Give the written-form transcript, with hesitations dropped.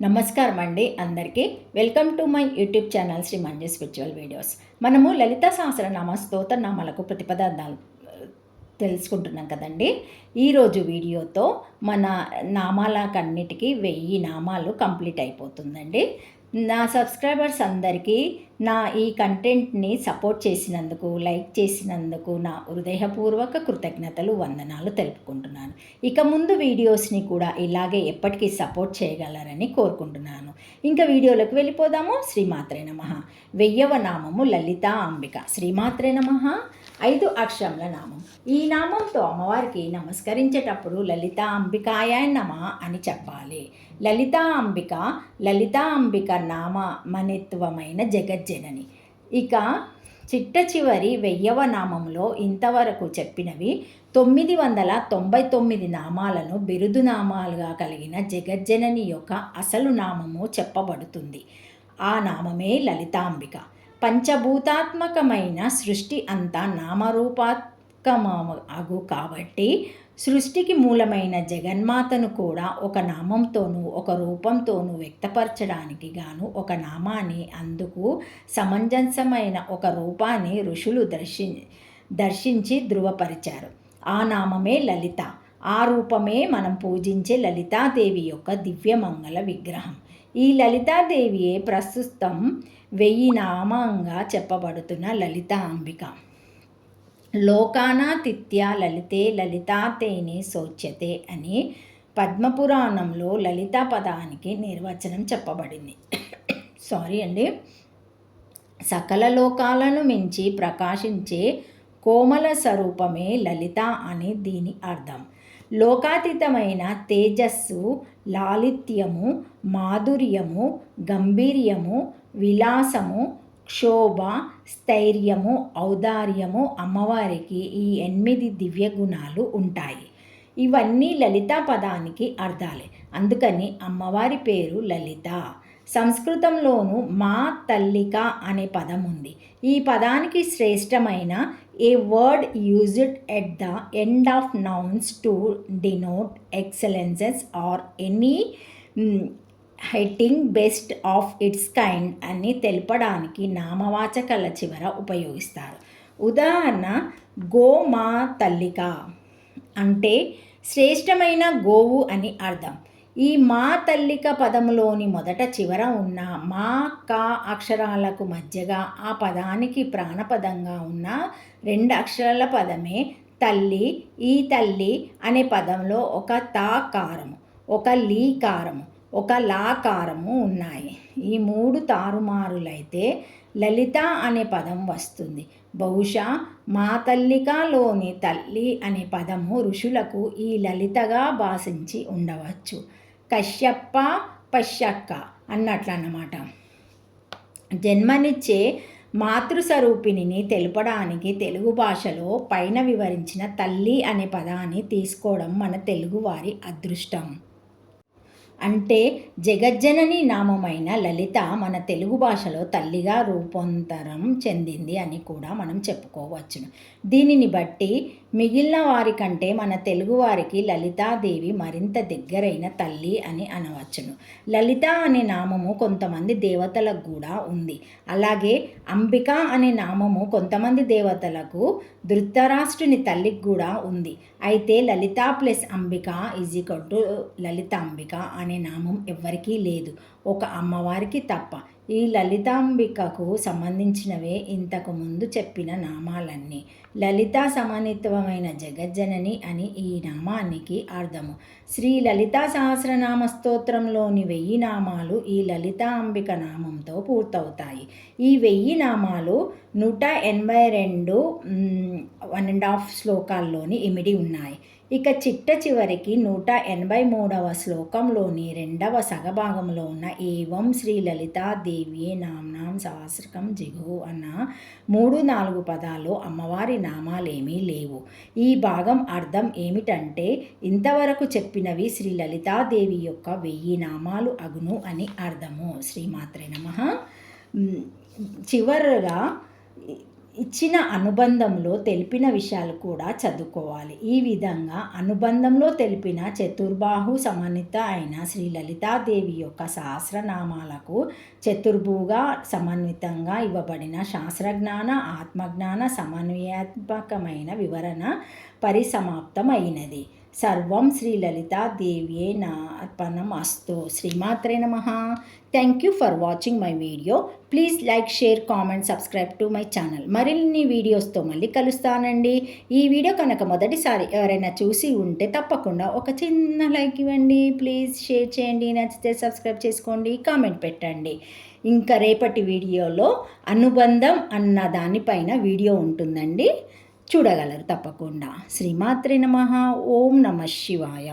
నమస్కారం అండి అందరికీ. Welcome to my YouTube channel Sri Manju spiritual videos. మనము లలిత సహస్రనామ స్తోత్రనామాలకు ప్రతిపదార్థాలు తెలుసుకుంటున్నాం కదండి. ఈరోజు వీడియోతో మన నామాలకన్నిటికీ 1000 నామాలు కంప్లీట్ అయిపోతుందండి. నా సబ్స్క్రైబర్స్ అందరికీ నా ఈ కంటెంట్ని సపోర్ట్ చేసినందుకు, లైక్ చేసినందుకు నా హృదయపూర్వక కృతజ్ఞతలు, వందనాలు తెలుపుకుంటున్నాను. ఇక ముందు వీడియోస్ని కూడా ఇలాగే ఎప్పటికీ సపోర్ట్ చేయగలరని కోరుకుంటున్నాను. ఇంకా వీడియోలోకి వెళ్ళిపోదాము. శ్రీమాత్రే నమః. 1000వ నామము లలితా అంబిక. శ్రీమాత్రే నమః 5 అక్షరముల నామం. ఈ నామంతో అమ్మవారికి నమస్కరించేటప్పుడు లలితా అంబికాయాయ నమః అని చెప్పాలి. లలితా అంబిక నామమనిత్వమైన జగజ్జనని. ఇక చిట్ట చివరి 1000వ నామంలో ఇంతవరకు చెప్పినవి 999 నామాలను బిరుదు నామాలుగా కలిగిన జగజ్జనని యొక్క అసలు నామము చెప్పబడుతుంది. ఆ నామమే లలితాంబిక. పంచభూతాత్మకమైన సృష్టి అంతా నామరూపాత్మకమగు కాబట్టి సృష్టికి మూలమైన జగన్మాతను కూడా ఒక నామంతోనూ ఒక రూపంతోనూ వ్యక్తపరచడానికి గాను ఒక నామాన్ని, అందుకు సమంజసమైన ఒక రూపాన్ని ఋషులు దర్శించి ధృవపరిచారు. ఆ నామమే లలిత. ఆ రూపమే మనం పూజించే లలితాదేవి యొక్క దివ్యమంగళ విగ్రహం. ఈ లలితాదేవియే ప్రస్తుతం 1000 నామంగా చెప్పబడుతున్న లలితా అంబిక. లోకానాతిథ్య లలితే లలితాతేనే శోచ్యతే అని పద్మపురాణంలో లలిత పదానికి నిర్వచనం చెప్పబడింది. సారీ అండి. సకల లోకాలను మించి ప్రకాశించే కోమల స్వరూపమే లలిత అని దీని అర్థం. లోకాతీతమైన తేజస్సు, లాలిత్యము, మాధుర్యము, గంభీర్యము, విలాసము, క్షోభ, స్థైర్యము, ఔదార్యము అమ్మవారికి ఈ 8 దివ్య గుణాలు ఉంటాయి. ఇవన్నీ లలిత పదానికి అర్థాలే. అందుకని అమ్మవారి పేరు లలిత. సంస్కృతంలోనూ మా తల్లిక అనే పదం ఉంది. ఈ పదానికి శ్రేష్టమైన a word used at the end of nouns to denote excellences or any heighting best of its kind అని తెలపడానికి నామవాచకాల చివర ఉపయోగిస్తారు. ఉదాహరణ, గో మా తల్లిక అంటే శ్రేష్టమైన గోవు అని అర్థం. ఈ మా తల్లిక పదములోని మొదట చివర ఉన్న మా కా అక్షరాలకు మధ్యగా ఆ పదానికి ప్రాణపదంగా ఉన్న 2 అక్షరాల పదమే తల్లి. ఈ తల్లి అనే పదంలో ఒక తాకారము, ఒక లీకారము, ఒక లాకారము ఉన్నాయి. ఈ 3 తారుమారులైతే లలిత అనే పదం వస్తుంది. బహుశా మా తల్లికలోని తల్లి అనే పదము ఋషులకు ఈ లలితగా భాషించి ఉండవచ్చు. కశ్యప్ప పశ్యక్క అన్నట్లన్నమాట. జన్మనిచ్చే మాతృస్వరూపిణిని తెలుపడానికి తెలుగు భాషలో పైన వివరించిన తల్లి అనే పదాన్ని తీసుకోవడం మన తెలుగువారి అదృష్టం. అంటే జగజ్జనని నామమైన లలిత మన తెలుగు భాషలో తల్లిగా రూపాంతరం చెందింది అని కూడా మనం చెప్పుకోవచ్చును. దీనిని బట్టి మిగిలిన వారి కంటే మన తెలుగువారికి లలితాదేవి మరింత దగ్గరైన తల్లి అని అనవచ్చును. లలిత అనే నామము కొంతమంది దేవతలకు కూడా ఉంది. అలాగే అంబిక అనే నామము కొంతమంది దేవతలకు, ధృతరాష్ట్రుని తల్లికి కూడా ఉంది. అయితే లలిత ప్లస్ అంబిక = లలితాంబిక అనే నామం ఎవ్వరికీ లేదు, ఒక అమ్మవారికి తప్ప. ఈ లలితాంబికకు సంబంధించినవే ఇంతకు ముందు చెప్పిన నామాలన్నీ. లలిత సమన్వితమైన జగజ్జనని అని ఈ నామానికి అర్థము. శ్రీ లలితా సహస్రనామ స్తోత్రంలోని 1000 నామాలు ఈ లలితాంబిక నామంతో పూర్తవుతాయి. ఈ 1000 నామాలు 182 1.5 శ్లోకాల్లోని ఇమిడి ఉన్నాయి. ఇక చిట్ట చివరికి 183వ శ్లోకంలోని 2వ సగభాగంలో ఉన్న ఏవం శ్రీ లలితాదేవియే నామ్నాం సహస్రకం జిగో అన్న 3-4 పదాలు అమ్మవారి నామాలేమీ లేవు. ఈ భాగం అర్థం ఏమిటంటే ఇంతవరకు చెప్పినవి శ్రీ లలితాదేవి యొక్క 1000 నామాలు అగును అని అర్థము. శ్రీమాత్రే నమః. చివరగా ఇచ్చిన అనుబంధంలో తెలిపిన విషయాలు కూడా చదువుకోవాలి. ఈ విధంగా అనుబంధంలో తెలిపిన చతుర్బాహు సమన్విత అయిన శ్రీ లలితాదేవి యొక్క సహస్రనామాలకు చతుర్భుగా సమన్వితంగా ఇవ్వబడిన శాస్త్రజ్ఞాన ఆత్మజ్ఞాన సమన్వయాత్మకమైన వివరణ పరిసమాప్తమైనది. సర్వం శ్రీ లలితాదేవ్యే నార్పణం అస్తు. శ్రీమాత్రే నమః. Thank you for watching my video. Please like, share, comment, subscribe to my channel. మరిన్ని వీడియోస్తో మళ్ళీ కలుస్తానండి. ఈ వీడియో కనుక మొదటిసారి ఎవరైనా చూసి ఉంటే తప్పకుండా ఒక చిన్న లైక్ ఇవ్వండి. ప్లీజ్ షేర్ చేయండి. నచ్చితే సబ్స్క్రైబ్ చేసుకోండి, కామెంట్ పెట్టండి. ఇంకా రేపటి వీడియోలో అనుబంధం అన్న దానిపైన వీడియో ఉంటుందండి, చూడగలరు తప్పకుండా. శ్రీమాత్రే నమః. ఓం నమః శివాయ.